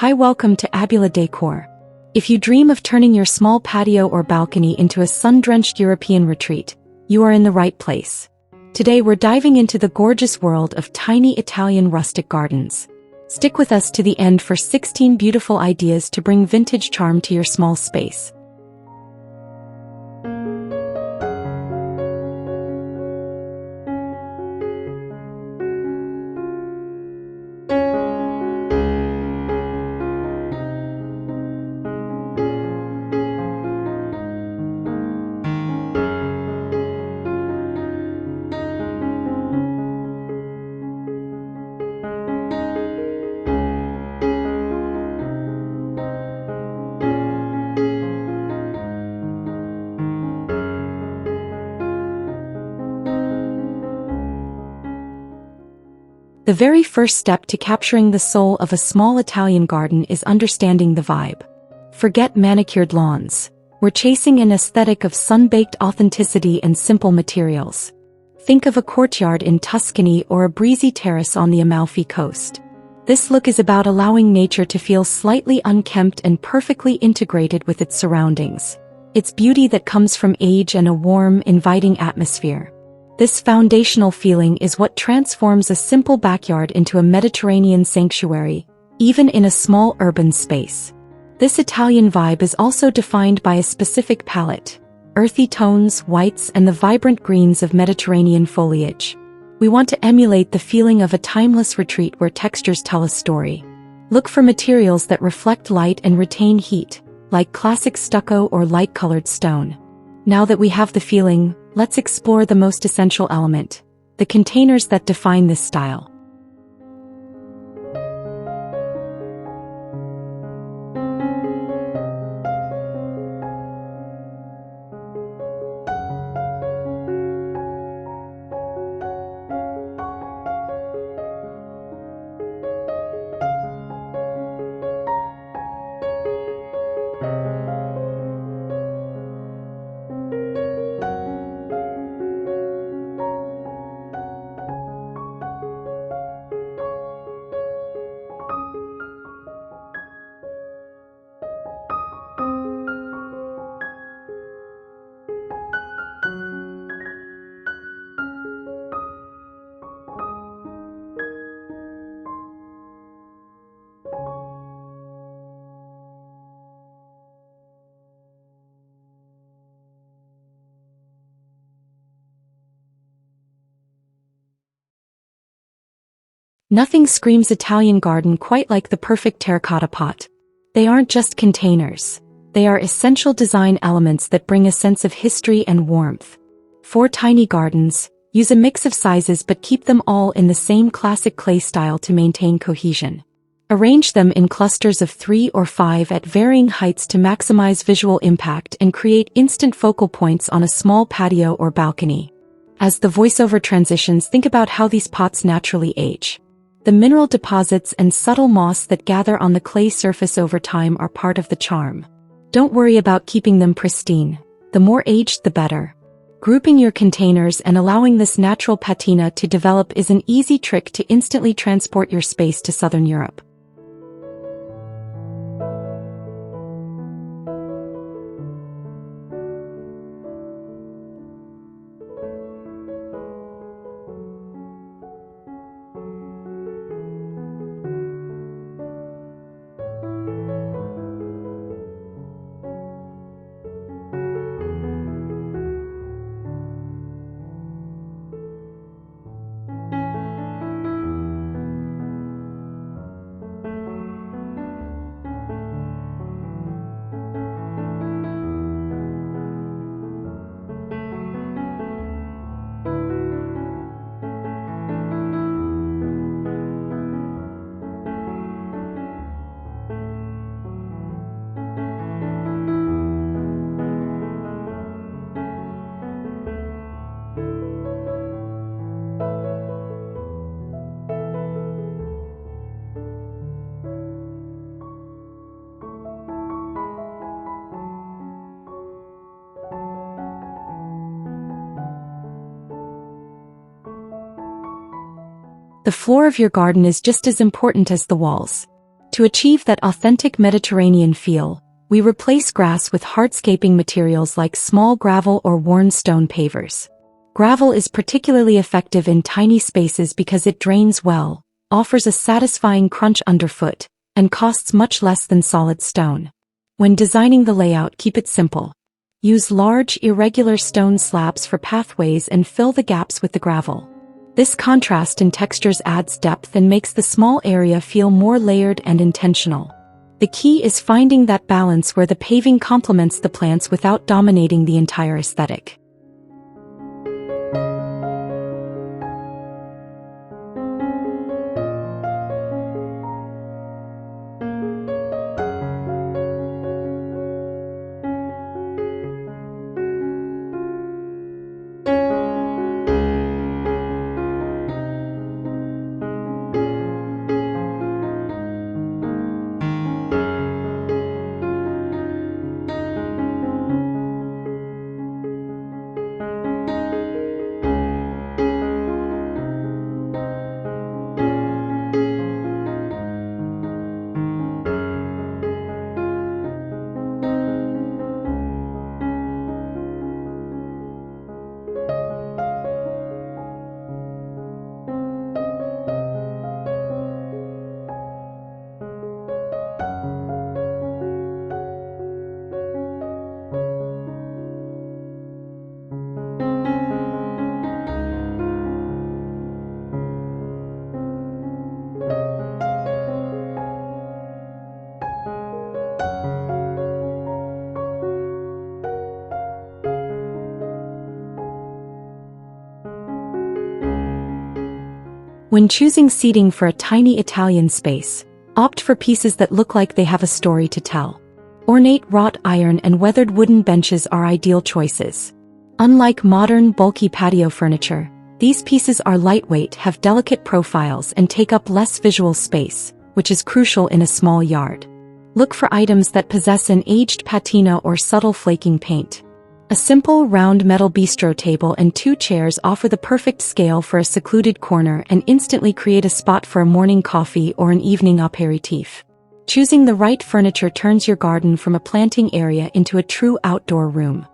Hi, welcome to Abula Decor. If you dream of turning your small patio or balcony into a sun-drenched European retreat, you are in the right place. Today we're diving into the gorgeous world of tiny Italian rustic gardens. Stick with us to the end for 16 beautiful ideas to bring vintage charm to your small space. The very first step to capturing the soul of a small Italian garden is understanding the vibe. Forget manicured lawns. We're chasing an aesthetic of sun-baked authenticity and simple materials. Think of a courtyard in Tuscany or a breezy terrace on the Amalfi Coast. This look is about allowing nature to feel slightly unkempt and perfectly integrated with its surroundings. It's beauty that comes from age and a warm, inviting atmosphere. This foundational feeling is what transforms a simple backyard into a Mediterranean sanctuary, even in a small urban space. This Italian vibe is also defined by a specific palette: earthy tones, whites, and the vibrant greens of Mediterranean foliage. We want to emulate the feeling of a timeless retreat where textures tell a story. Look for materials that reflect light and retain heat, like classic stucco or light-colored stone. Now that we have the feeling, let's explore the most essential element: the containers that define this style. Nothing screams Italian garden quite like the perfect terracotta pot. They aren't just containers. They are essential design elements that bring a sense of history and warmth. For tiny gardens, use a mix of sizes but keep them all in the same classic clay style to maintain cohesion. Arrange them in clusters of 3 or 5 at varying heights to maximize visual impact and create instant focal points on a small patio or balcony. As the voiceover transitions, think about how these pots naturally age. The mineral deposits and subtle moss that gather on the clay surface over time are part of the charm. Don't worry about keeping them pristine. The more aged, the better. Grouping your containers and allowing this natural patina to develop is an easy trick to instantly transport your space to Southern Europe. The floor of your garden is just as important as the walls. To achieve that authentic Mediterranean feel, we replace grass with hardscaping materials like small gravel or worn stone pavers. Gravel is particularly effective in tiny spaces because it drains well, offers a satisfying crunch underfoot, and costs much less than solid stone. When designing the layout, keep it simple. Use large, irregular stone slabs for pathways and fill the gaps with the gravel. This contrast in textures adds depth and makes the small area feel more layered and intentional. The key is finding that balance where the paving complements the plants without dominating the entire aesthetic. When choosing seating for a tiny Italian space, opt for pieces that look like they have a story to tell. Ornate wrought iron and weathered wooden benches are ideal choices. Unlike modern, bulky patio furniture, these pieces are lightweight, have delicate profiles, and take up less visual space, which is crucial in a small yard. Look for items that possess an aged patina or subtle flaking paint. A simple, round metal bistro table and 2 chairs offer the perfect scale for a secluded corner and instantly create a spot for a morning coffee or an evening aperitif. Choosing the right furniture turns your garden from a planting area into a true outdoor room.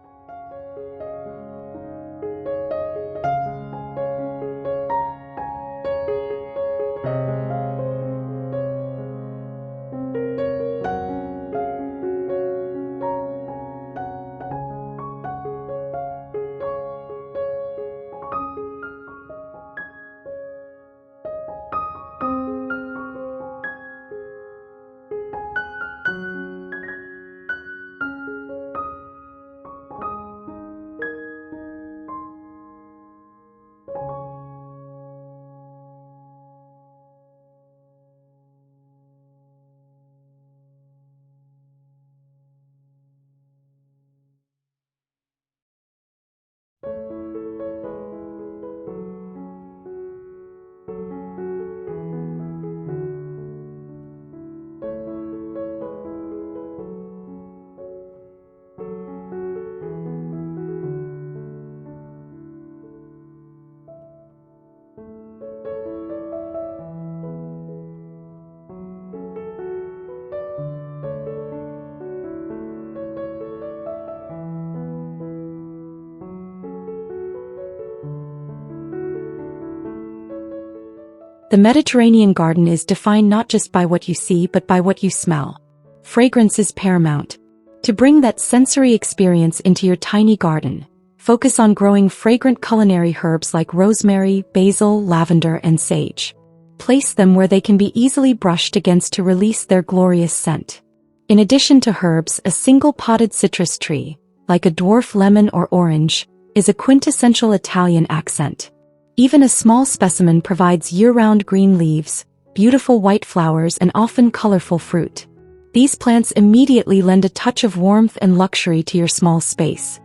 The Mediterranean garden is defined not just by what you see but by what you smell. Fragrance is paramount. To bring that sensory experience into your tiny garden, focus on growing fragrant culinary herbs like rosemary, basil, lavender, and sage. Place them where they can be easily brushed against to release their glorious scent. In addition to herbs, a single potted citrus tree, like a dwarf lemon or orange, is a quintessential Italian accent. Even a small specimen provides year-round green leaves, beautiful white flowers, and often colorful fruit. These plants immediately lend a touch of warmth and luxury to your small space.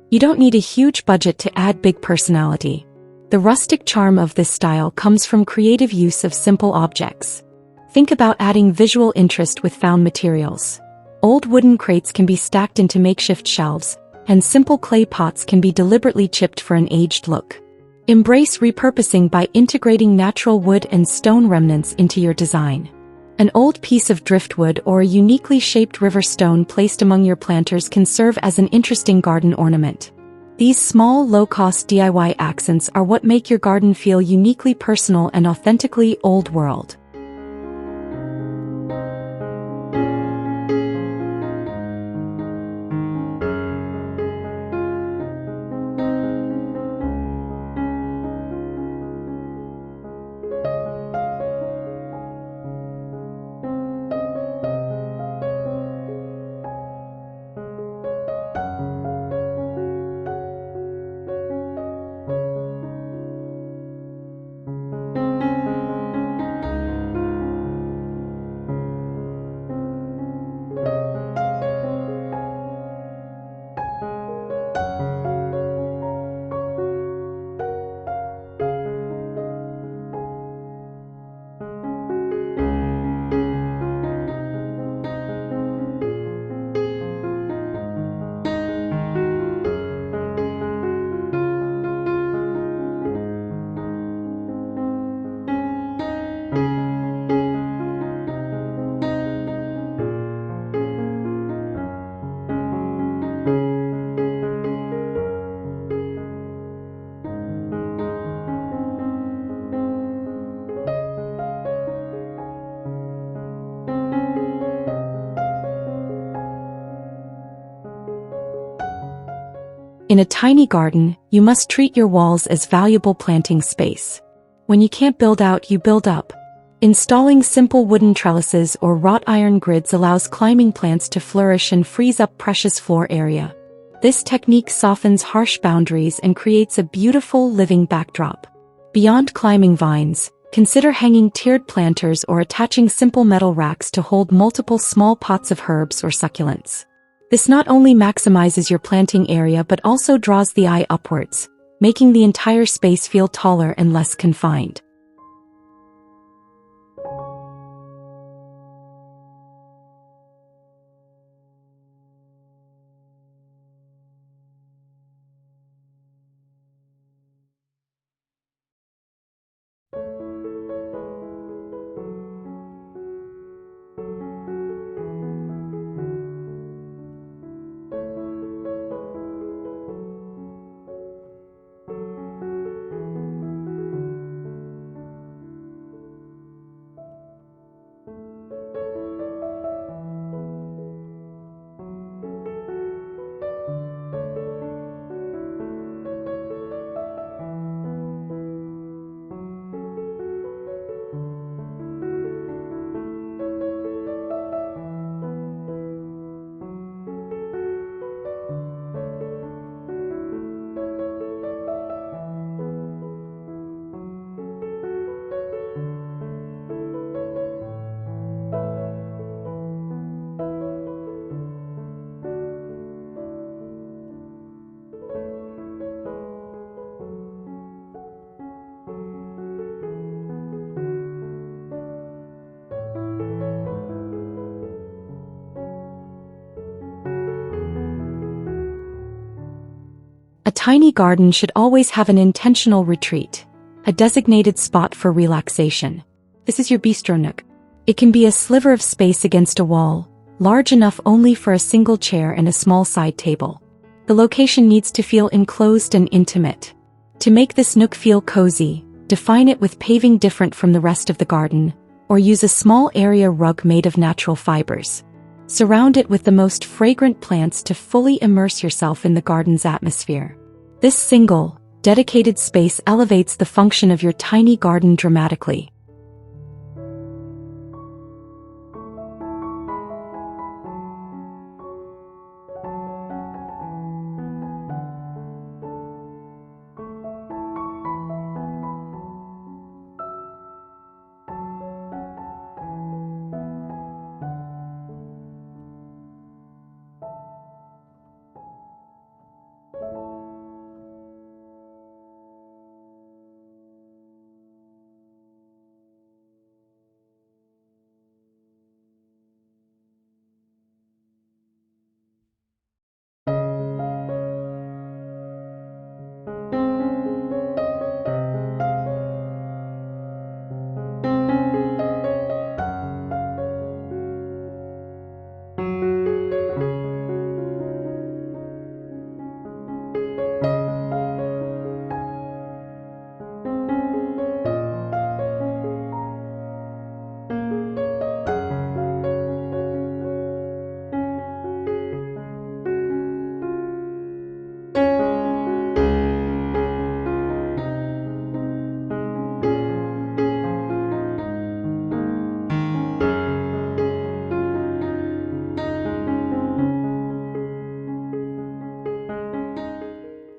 You don't need a huge budget to add big personality. The rustic charm of this style comes from creative use of simple objects. Think about adding visual interest with found materials. Old wooden crates can be stacked into makeshift shelves, and simple clay pots can be deliberately chipped for an aged look. Embrace repurposing by integrating natural wood and stone remnants into your design. An old piece of driftwood or a uniquely shaped river stone placed among your planters can serve as an interesting garden ornament. These small, low-cost DIY accents are what make your garden feel uniquely personal and authentically old-world. In a tiny garden, you must treat your walls as valuable planting space. When you can't build out, you build up. Installing simple wooden trellises or wrought iron grids allows climbing plants to flourish and frees up precious floor area. This technique softens harsh boundaries and creates a beautiful living backdrop. Beyond climbing vines, consider hanging tiered planters or attaching simple metal racks to hold multiple small pots of herbs or succulents. This not only maximizes your planting area but also draws the eye upwards, making the entire space feel taller and less confined. A tiny garden should always have an intentional retreat, a designated spot for relaxation. This is your bistro nook. It can be a sliver of space against a wall, large enough only for a single chair and a small side table. The location needs to feel enclosed and intimate. To make this nook feel cozy, define it with paving different from the rest of the garden, or use a small area rug made of natural fibers. Surround it with the most fragrant plants to fully immerse yourself in the garden's atmosphere. This single, dedicated space elevates the function of your tiny garden dramatically.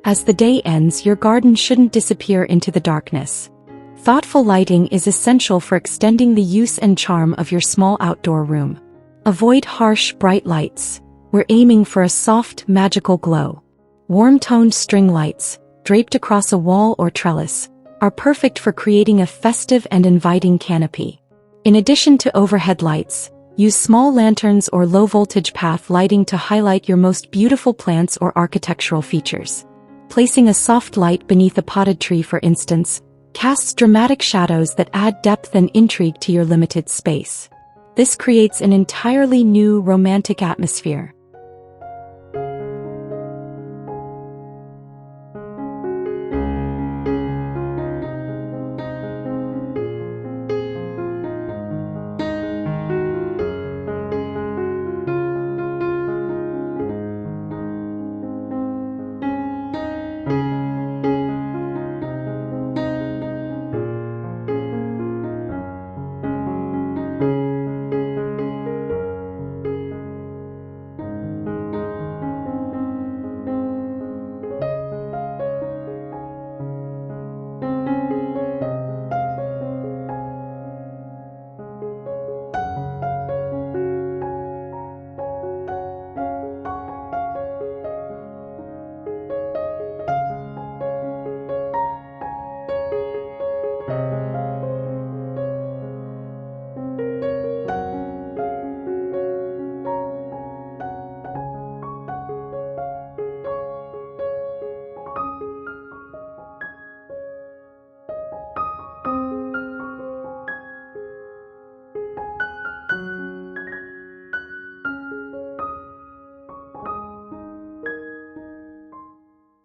As the day ends, your garden shouldn't disappear into the darkness. Thoughtful lighting is essential for extending the use and charm of your small outdoor room. Avoid harsh, bright lights. We're aiming for a soft, magical glow. Warm-toned string lights, draped across a wall or trellis, are perfect for creating a festive and inviting canopy. In addition to overhead lights, use small lanterns or low-voltage path lighting to highlight your most beautiful plants or architectural features. Placing a soft light beneath a potted tree, for instance, casts dramatic shadows that add depth and intrigue to your limited space. This creates an entirely new, romantic atmosphere.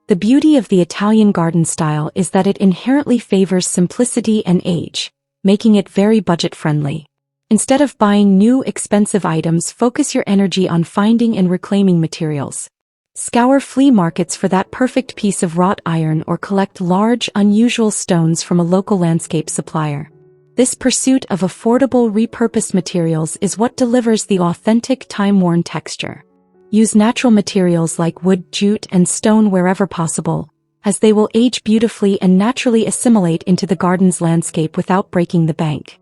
The beauty of the Italian garden style is that it inherently favors simplicity and age, making it very budget-friendly. Instead of buying new, expensive items, focus your energy on finding and reclaiming materials. Scour flea markets for that perfect piece of wrought iron or collect large, unusual stones from a local landscape supplier. This pursuit of affordable, repurposed materials is what delivers the authentic, time-worn texture. Use natural materials like wood, jute, and stone wherever possible, as they will age beautifully and naturally assimilate into the garden's landscape without breaking the bank.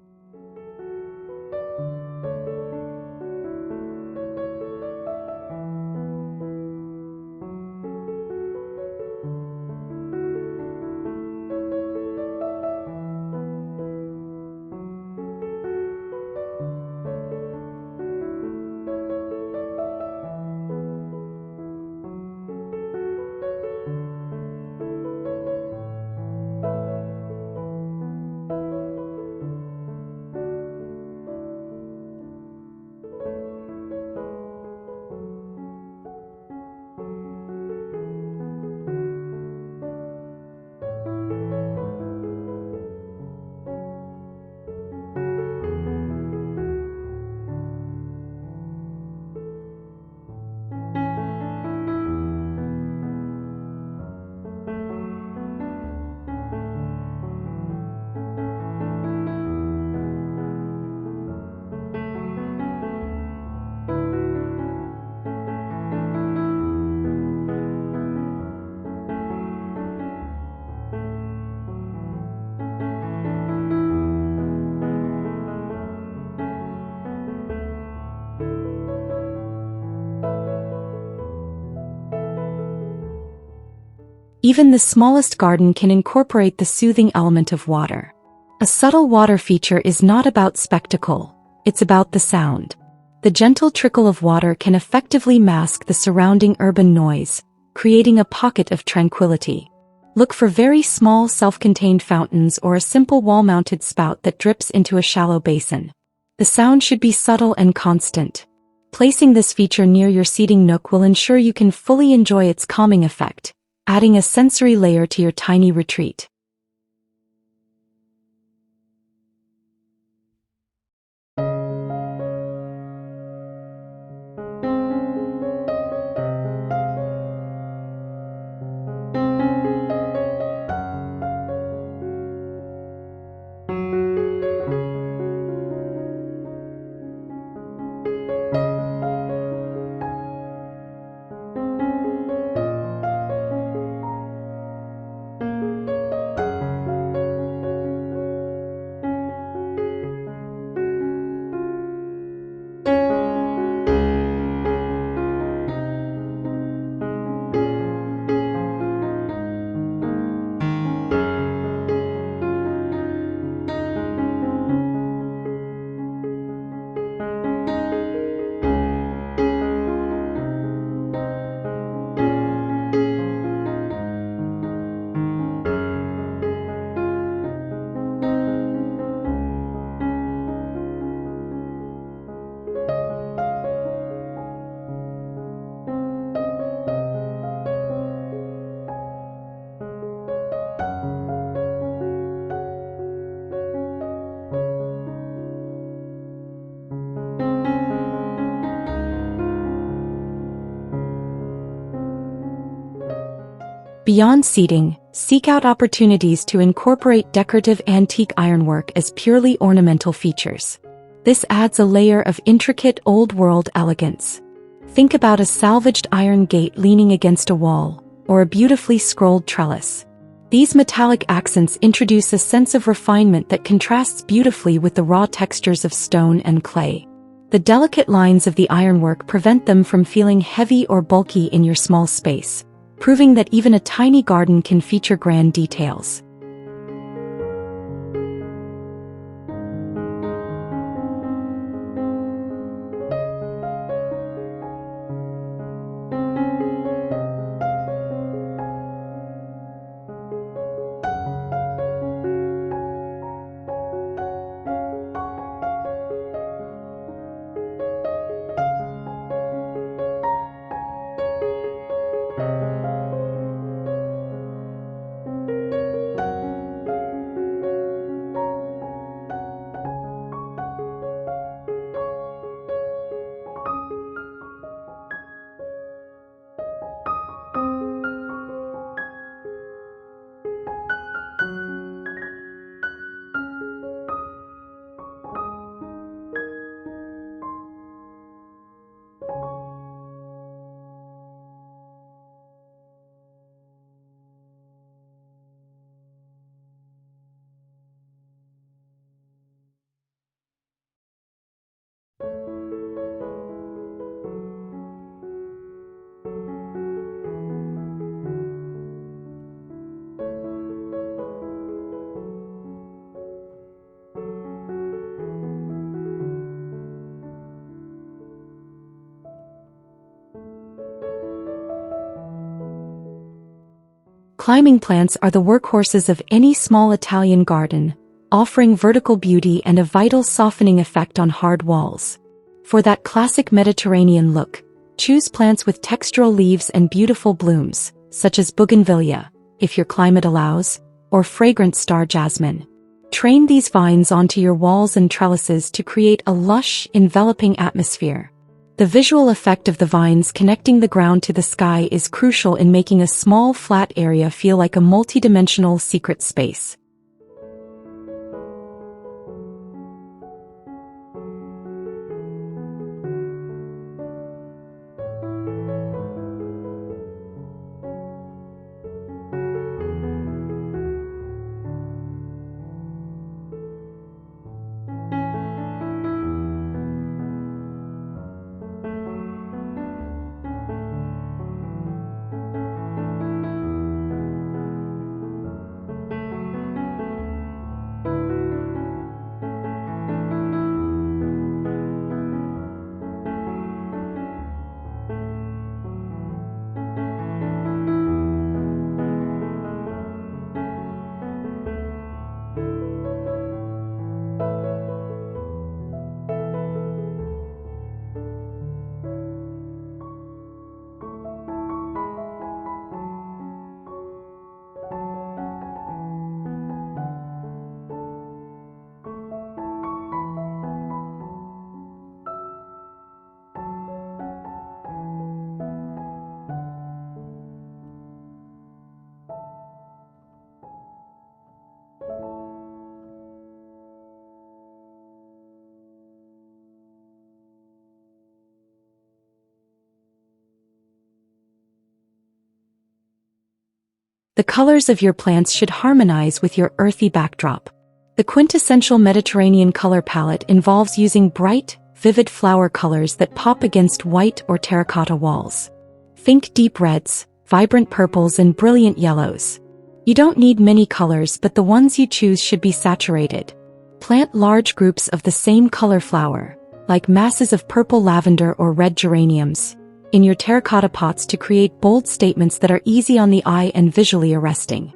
Even the smallest garden can incorporate the soothing element of water. A subtle water feature is not about spectacle, it's about the sound. The gentle trickle of water can effectively mask the surrounding urban noise, creating a pocket of tranquility. Look for very small self-contained fountains or a simple wall-mounted spout that drips into a shallow basin. The sound should be subtle and constant. Placing this feature near your seating nook will ensure you can fully enjoy its calming effect, adding a sensory layer to your tiny retreat. Beyond seating, seek out opportunities to incorporate decorative antique ironwork as purely ornamental features. This adds a layer of intricate old-world elegance. Think about a salvaged iron gate leaning against a wall, or a beautifully scrolled trellis. These metallic accents introduce a sense of refinement that contrasts beautifully with the raw textures of stone and clay. The delicate lines of the ironwork prevent them from feeling heavy or bulky in your small space, proving that even a tiny garden can feature grand details. Climbing plants are the workhorses of any small Italian garden, offering vertical beauty and a vital softening effect on hard walls. For that classic Mediterranean look, choose plants with textural leaves and beautiful blooms, such as bougainvillea, if your climate allows, or fragrant star jasmine. Train these vines onto your walls and trellises to create a lush, enveloping atmosphere. The visual effect of the vines connecting the ground to the sky is crucial in making a small flat area feel like a multidimensional secret space. The colors of your plants should harmonize with your earthy backdrop. The quintessential Mediterranean color palette involves using bright, vivid flower colors that pop against white or terracotta walls. Think deep reds, vibrant purples, and brilliant yellows. You don't need many colors, but the ones you choose should be saturated. Plant large groups of the same color flower, like masses of purple lavender or red geraniums, in your terracotta pots to create bold statements that are easy on the eye and visually arresting.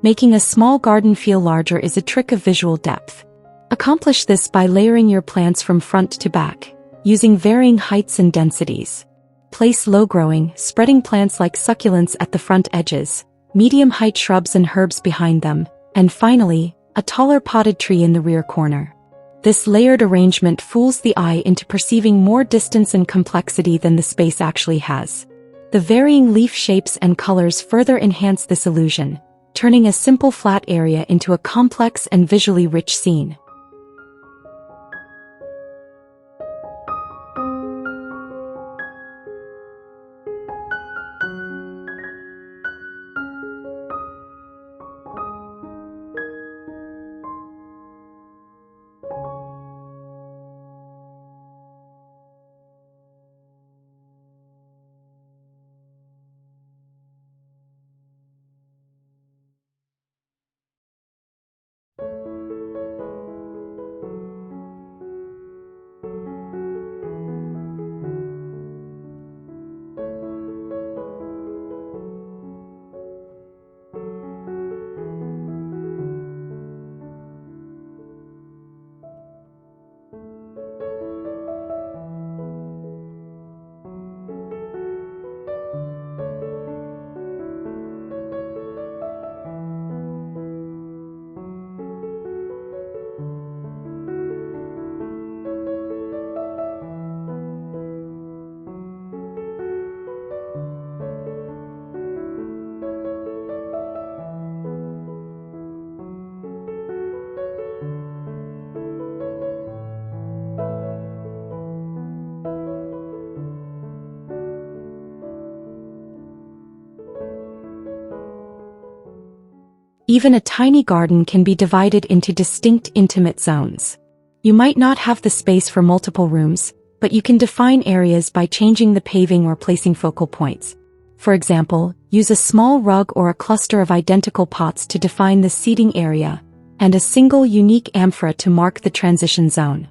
Making a small garden feel larger is a trick of visual depth. Accomplish this by layering your plants from front to back, using varying heights and densities. Place low-growing, spreading plants like succulents at the front edges, medium-height shrubs and herbs behind them, and finally, a taller potted tree in the rear corner. This layered arrangement fools the eye into perceiving more distance and complexity than the space actually has. The varying leaf shapes and colors further enhance this illusion, turning a simple flat area into a complex and visually rich scene. Even a tiny garden can be divided into distinct intimate zones. You might not have the space for multiple rooms, but you can define areas by changing the paving or placing focal points. For example, use a small rug or a cluster of identical pots to define the seating area, and a single unique amphora to mark the transition zone.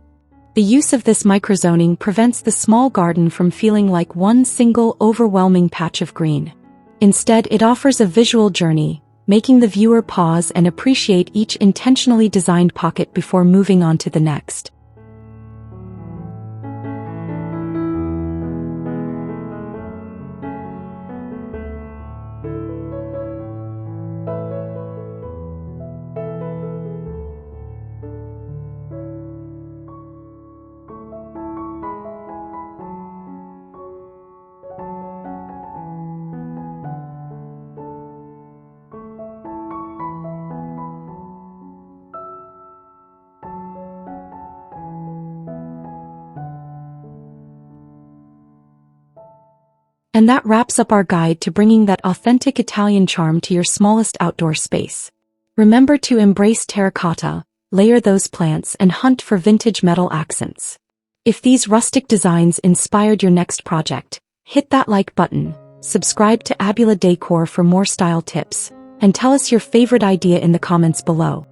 The use of this microzoning prevents the small garden from feeling like one single overwhelming patch of green. Instead, it offers a visual journey, making the viewer pause and appreciate each intentionally designed pocket before moving on to the next. And that wraps up our guide to bringing that authentic Italian charm to your smallest outdoor space. Remember to embrace terracotta, layer those plants, and hunt for vintage metal accents. If these rustic designs inspired your next project, hit that like button, subscribe to Abula Decor for more style tips, and tell us your favorite idea in the comments below.